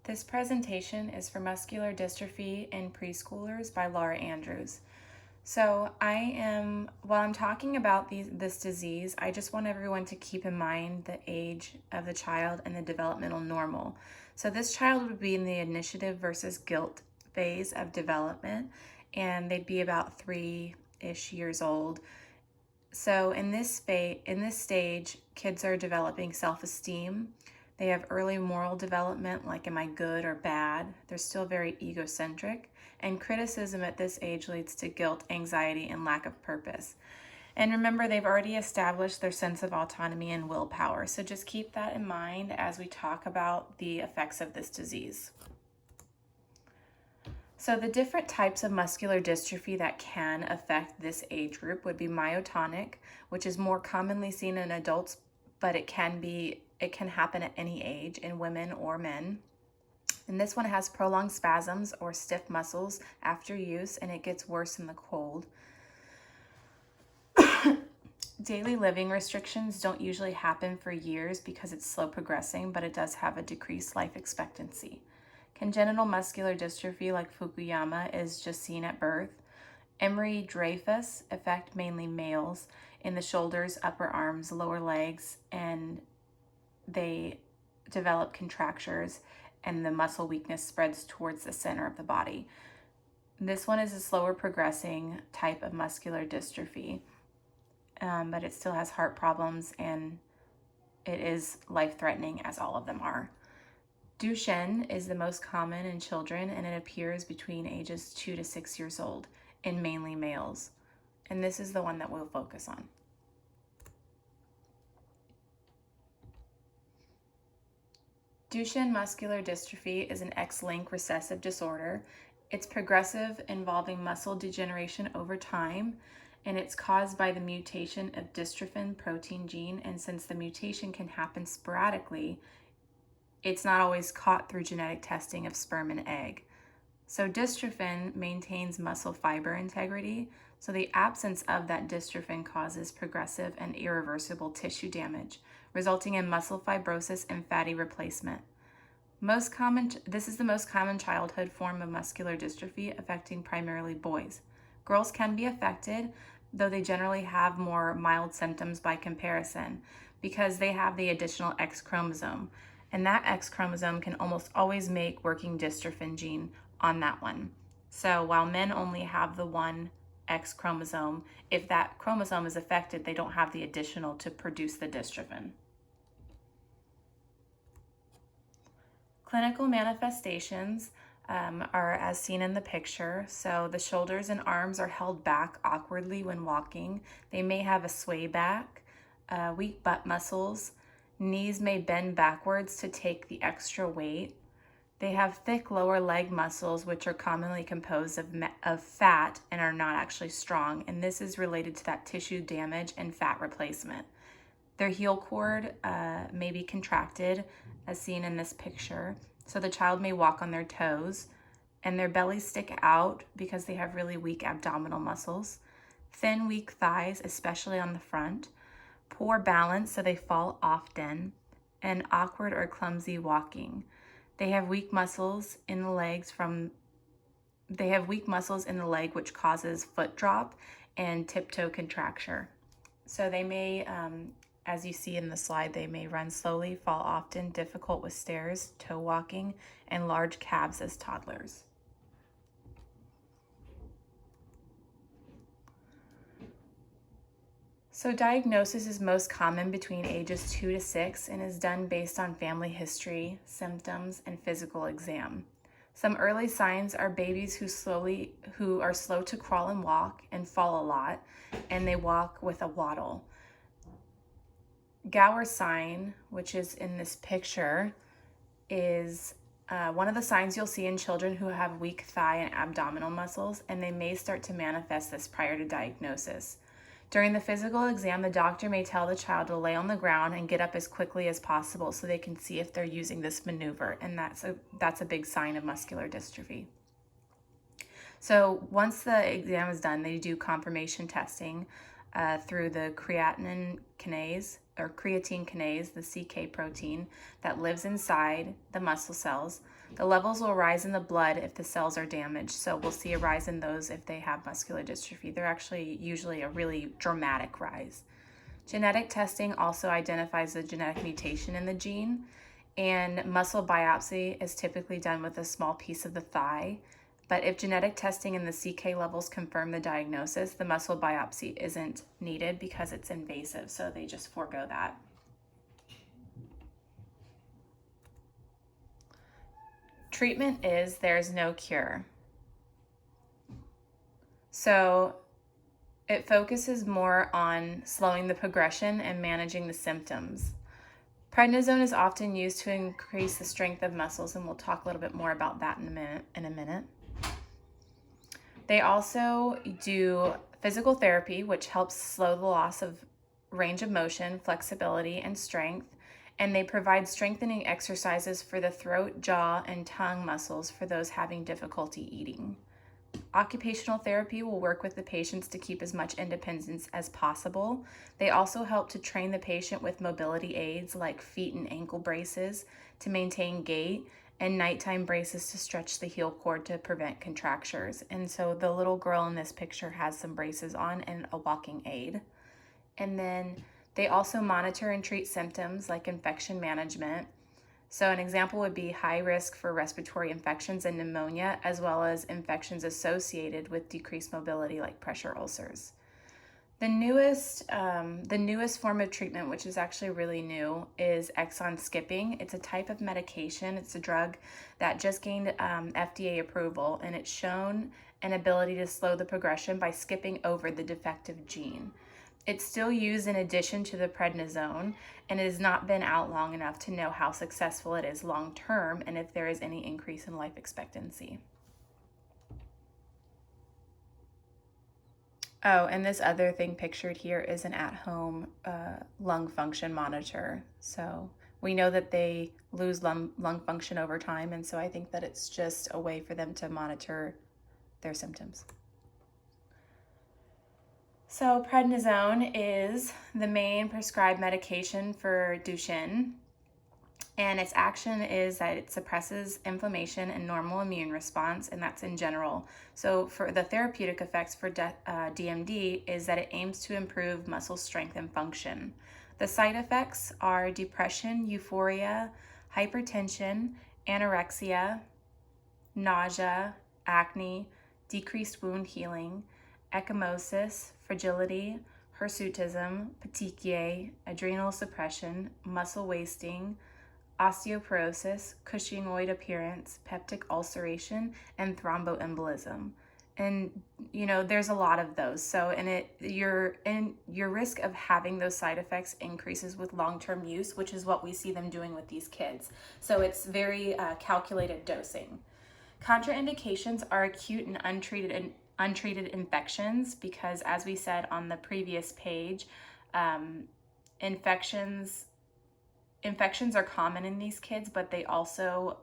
This presentation is for muscular dystrophy in preschoolers by Laura Andrews. So while I'm talking about this disease, I just want everyone to keep in mind the age of the child and the developmental normal. So this child would be in the initiative versus guilt phase of development, and they'd be about 3-ish years old. So in this stage, kids are developing self-esteem. They have early moral development, like am I good or bad? They're still very egocentric. And criticism at this age leads to guilt, anxiety, and lack of purpose. And remember, they've already established their sense of autonomy and willpower. So just keep that in mind as we talk about the effects of this disease. So the different types of muscular dystrophy that can affect this age group would be myotonic, which is more commonly seen in adults, but it can happen at any age in women or men. And this one has prolonged spasms or stiff muscles after use, and it gets worse in the cold. Daily living restrictions don't usually happen for years because it's slow progressing, but it does have a decreased life expectancy. Congenital muscular dystrophy like Fukuyama is just seen at birth. Emery-Dreifuss affect mainly males in the shoulders, upper arms, lower legs, and they develop contractures and the muscle weakness spreads towards the center of the body. This one is a slower progressing type of muscular dystrophy, but it still has heart problems and it is life-threatening, as all of them are. Duchenne is the most common in children, and it appears between ages 2 to 6 years old in mainly males. And this is the one that we'll focus on. Duchenne muscular dystrophy is an X-linked recessive disorder. It's progressive, involving muscle degeneration over time, and it's caused by the mutation of dystrophin protein gene. And since the mutation can happen sporadically, it's not always caught through genetic testing of sperm and egg. So dystrophin maintains muscle fiber integrity, so the absence of that dystrophin causes progressive and irreversible tissue damage, resulting in muscle fibrosis and fatty replacement. This is the most common childhood form of muscular dystrophy, affecting primarily boys. Girls can be affected, though they generally have more mild symptoms by comparison because they have the additional X chromosome. And that X chromosome can almost always make working dystrophin gene on that one. So while men only have the one X chromosome, if that chromosome is affected, they don't have the additional to produce the dystrophin. Clinical manifestations are as seen in the picture. So the shoulders and arms are held back awkwardly when walking. They may have a sway back, weak butt muscles. Knees may bend backwards to take the extra weight. They have thick lower leg muscles, which are commonly composed of fat and are not actually strong. And this is related to that tissue damage and fat replacement. Their heel cord may be contracted, as seen in this picture. So the child may walk on their toes, and their bellies stick out because they have really weak abdominal muscles. Thin, weak thighs, especially on the front. Poor balance, so they fall often, and awkward or clumsy walking. They have weak muscles in the leg, which causes foot drop and tiptoe contracture. So they may, as you see in the slide, they may run slowly, fall often, difficult with stairs, toe walking, and large calves as toddlers. So diagnosis is most common between ages 2 to 6 and is done based on family history, symptoms, and physical exam. Some early signs are babies who are slow to crawl and walk and fall a lot, and they walk with a waddle. Gower sign, which is in this picture, is one of the signs you'll see in children who have weak thigh and abdominal muscles, and they may start to manifest this prior to diagnosis. During the physical exam, the doctor may tell the child to lay on the ground and get up as quickly as possible so they can see if they're using this maneuver, and that's a big sign of muscular dystrophy. So once the exam is done, they do confirmation testing through the creatine kinase, the CK protein that lives inside the muscle cells. The levels will rise in the blood if the cells are damaged. So we'll see a rise in those if they have muscular dystrophy. They're actually usually a really dramatic rise. Genetic testing also identifies the genetic mutation in the gene, and muscle biopsy is typically done with a small piece of the thigh. But if genetic testing and the CK levels confirm the diagnosis, the muscle biopsy isn't needed because it's invasive, so they just forego that. Treatment is there's no cure. So it focuses more on slowing the progression and managing the symptoms. Prednisone is often used to increase the strength of muscles, and we'll talk a little bit more about that in a minute. They also do physical therapy, which helps slow the loss of range of motion, flexibility, and strength. And they provide strengthening exercises for the throat, jaw, and tongue muscles for those having difficulty eating. Occupational therapy will work with the patients to keep as much independence as possible. They also help to train the patient with mobility aids like feet and ankle braces to maintain gait, and nighttime braces to stretch the heel cord to prevent contractures. And so the little girl in this picture has some braces on and a walking aid. And then they also monitor and treat symptoms like infection management. So an example would be high risk for respiratory infections and pneumonia, as well as infections associated with decreased mobility like pressure ulcers. The newest form of treatment, which is actually really new, is exon skipping. It's a type of medication. It's a drug that just gained FDA approval, and it's shown an ability to slow the progression by skipping over the defective gene. It's still used in addition to the prednisone, and it has not been out long enough to know how successful it is long term and if there is any increase in life expectancy. Oh, and this other thing pictured here is an at-home lung function monitor. So we know that they lose lung function over time, and so I think that it's just a way for them to monitor their symptoms. So prednisone is the main prescribed medication for Duchenne, and its action is that it suppresses inflammation and normal immune response, and that's in general. So for the therapeutic effects for DMD is that it aims to improve muscle strength and function. The side effects are depression, euphoria, hypertension, anorexia, nausea, acne, decreased wound healing, ecchymosis, fragility, hirsutism, petechiae, adrenal suppression, muscle wasting, osteoporosis, Cushingoid appearance, peptic ulceration, and thromboembolism. And there's a lot of those. So your risk of having those side effects increases with long-term use, which is what we see them doing with these kids. So it's very calculated dosing. Contraindications are acute and untreated infections, because as we said on the previous page, infections are common in these kids, but they also,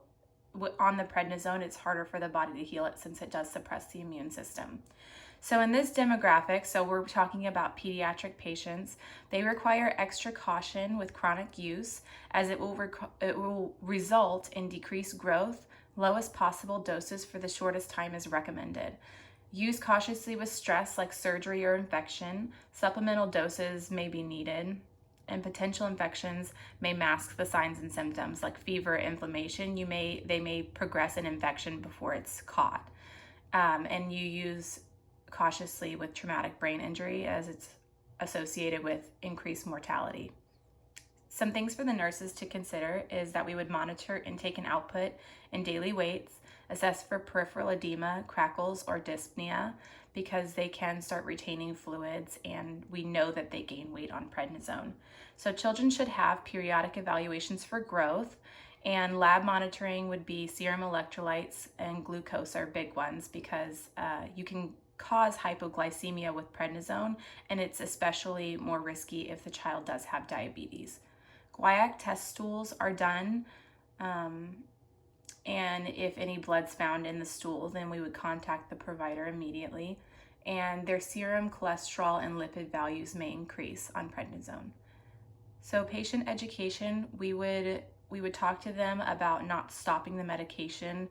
on the prednisone, it's harder for the body to heal it since it does suppress the immune system. So in this demographic, so we're talking about pediatric patients, they require extra caution with chronic use, as it will result in decreased growth. Lowest possible doses for the shortest time is recommended. Use cautiously with stress like surgery or infection. Supplemental doses may be needed, and potential infections may mask the signs and symptoms like fever, inflammation. They may progress an infection before it's caught. And you use cautiously with traumatic brain injury, as it's associated with increased mortality. Some things for the nurses to consider is that we would monitor intake and output and daily weights, assess for peripheral edema, crackles, or dyspnea, because they can start retaining fluids, and we know that they gain weight on prednisone. So children should have periodic evaluations for growth, and lab monitoring would be serum electrolytes and glucose are big ones, because you can cause hypoglycemia with prednisone, and it's especially more risky if the child does have diabetes. Guaiac test stools are done, and if any blood's found in the stool, then we would contact the provider immediately. and their serum cholesterol and lipid values may increase on prednisone. So patient education, we would talk to them about not stopping the medication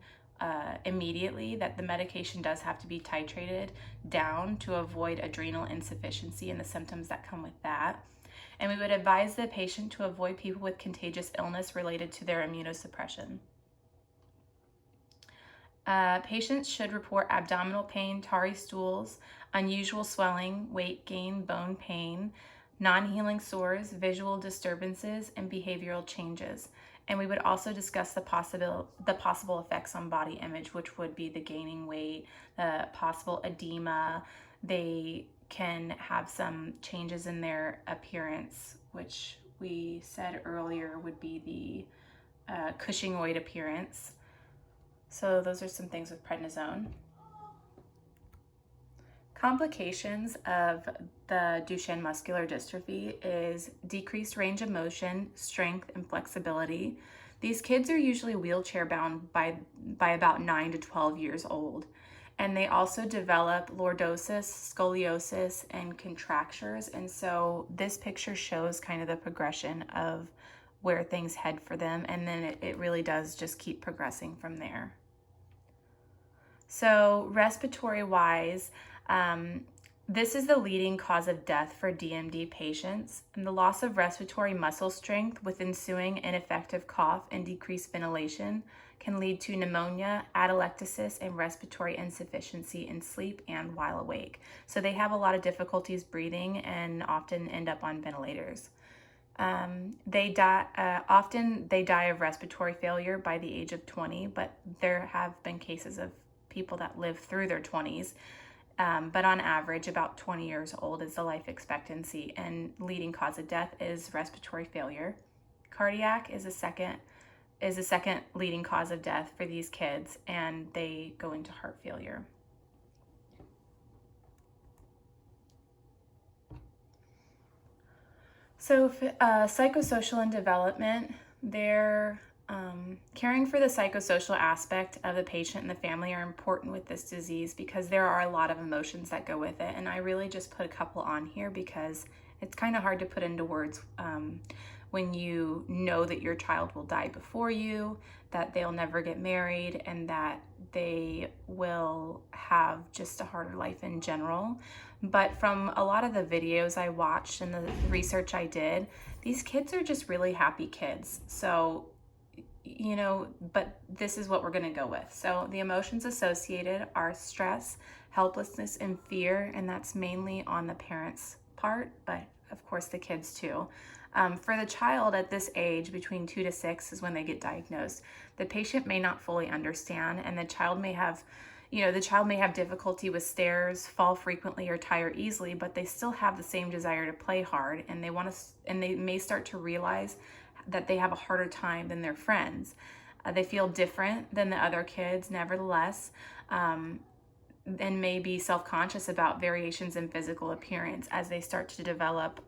immediately, that the medication does have to be titrated down to avoid adrenal insufficiency and the symptoms that come with that. And we would advise the patient to avoid people with contagious illness related to their immunosuppression. Patients should report abdominal pain, tarry stools, unusual swelling, weight gain, bone pain, non-healing sores, visual disturbances, and behavioral changes. And we would also discuss the possible effects on body image, which would be the gaining weight, the possible edema. They can have some changes in their appearance, which we said earlier would be the Cushingoid appearance. So those are some things with prednisone. Complications of the Duchenne muscular dystrophy is decreased range of motion, strength, and flexibility. These kids are usually wheelchair bound by about 9 to 12 years old. And they also develop lordosis, scoliosis, and contractures. And so this picture shows kind of the progression of where things head for them. And then it really does just keep progressing from there. So respiratory-wise, this is the leading cause of death for DMD patients, and the loss of respiratory muscle strength with ensuing ineffective cough and decreased ventilation can lead to pneumonia, atelectasis, and respiratory insufficiency in sleep and while awake. So they have a lot of difficulties breathing and often end up on ventilators. Often they die of respiratory failure by the age of 20, but there have been cases of people that live through their 20s. But on average, about 20 years old is the life expectancy, and leading cause of death is respiratory failure. Cardiac is a second leading cause of death for these kids, and they go into heart failure. So psychosocial and development, they're caring for the psychosocial aspect of the patient and the family are important with this disease because there are a lot of emotions that go with it. And I really just put a couple on here because it's kind of hard to put into words when you know that your child will die before you, that they'll never get married, and that they will have just a harder life in general. But from a lot of the videos I watched and the research I did, these kids are just really happy kids. So but this is what we're going to go with. So the emotions associated are stress, helplessness, and fear, and that's mainly on the parents' part, but of course the kids too. For the child at this age, between 2 to 6 is when they get diagnosed. The patient may not fully understand, and the child may have difficulty with stairs, fall frequently, or tire easily, but they still have the same desire to play hard, and they may start to realize that they have a harder time than their friends. They feel different than the other kids, nevertheless, and may be self-conscious about variations in physical appearance as they start to develop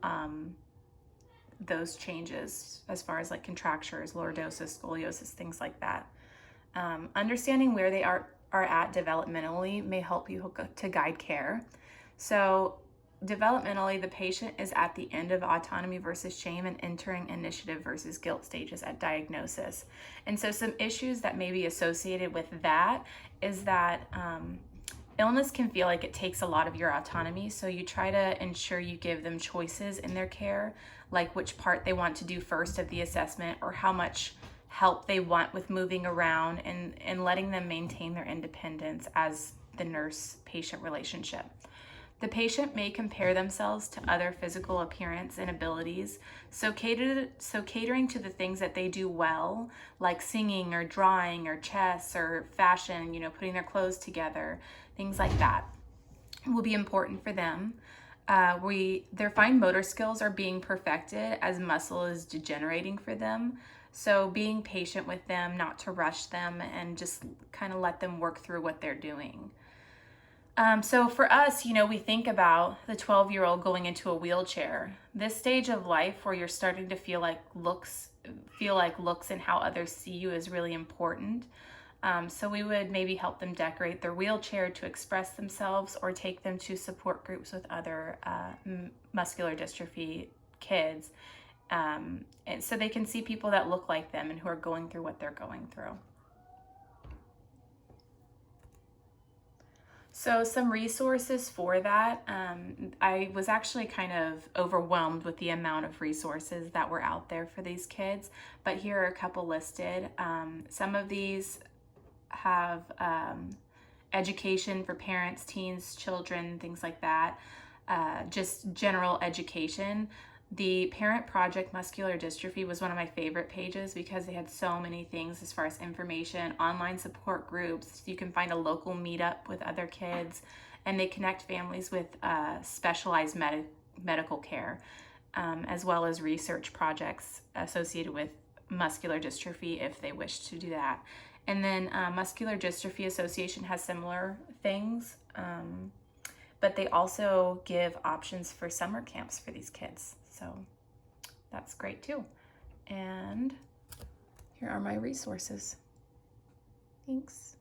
those changes as far as like contractures, lordosis, scoliosis, things like that. Understanding where they are at developmentally may help you to guide care. So developmentally, the patient is at the end of autonomy versus shame and entering initiative versus guilt stages at diagnosis. And so some issues that may be associated with that is that illness can feel like it takes a lot of your autonomy. So you try to ensure you give them choices in their care, like which part they want to do first of the assessment or how much help they want with moving around, and letting them maintain their independence as the nurse-patient relationship. The patient may compare themselves to other physical appearance and abilities, so catering to the things that they do well, like singing or drawing or chess or fashion, putting their clothes together, things like that will be important for them. Their fine motor skills are being perfected as muscle is degenerating for them. So being patient with them, not to rush them, and just kind of let them work through what they're doing. So for us, we think about the 12-year-old going into a wheelchair. This stage of life where you're starting to feel like looks and how others see you is really important. So we would maybe help them decorate their wheelchair to express themselves, or take them to support groups with other muscular dystrophy kids, and so they can see people that look like them and who are going through what they're going through. So some resources for that. I was actually kind of overwhelmed with the amount of resources that were out there for these kids, but here are a couple listed. Some of these have education for parents, teens, children, things like that, just general education. The Parent Project Muscular Dystrophy was one of my favorite pages because they had so many things as far as information, online support groups. You can find a local meetup with other kids, and they connect families with specialized medical care, as well as research projects associated with muscular dystrophy if they wish to do that. And then Muscular Dystrophy Association has similar things, but they also give options for summer camps for these kids. So that's great too. And here are my resources. Thanks.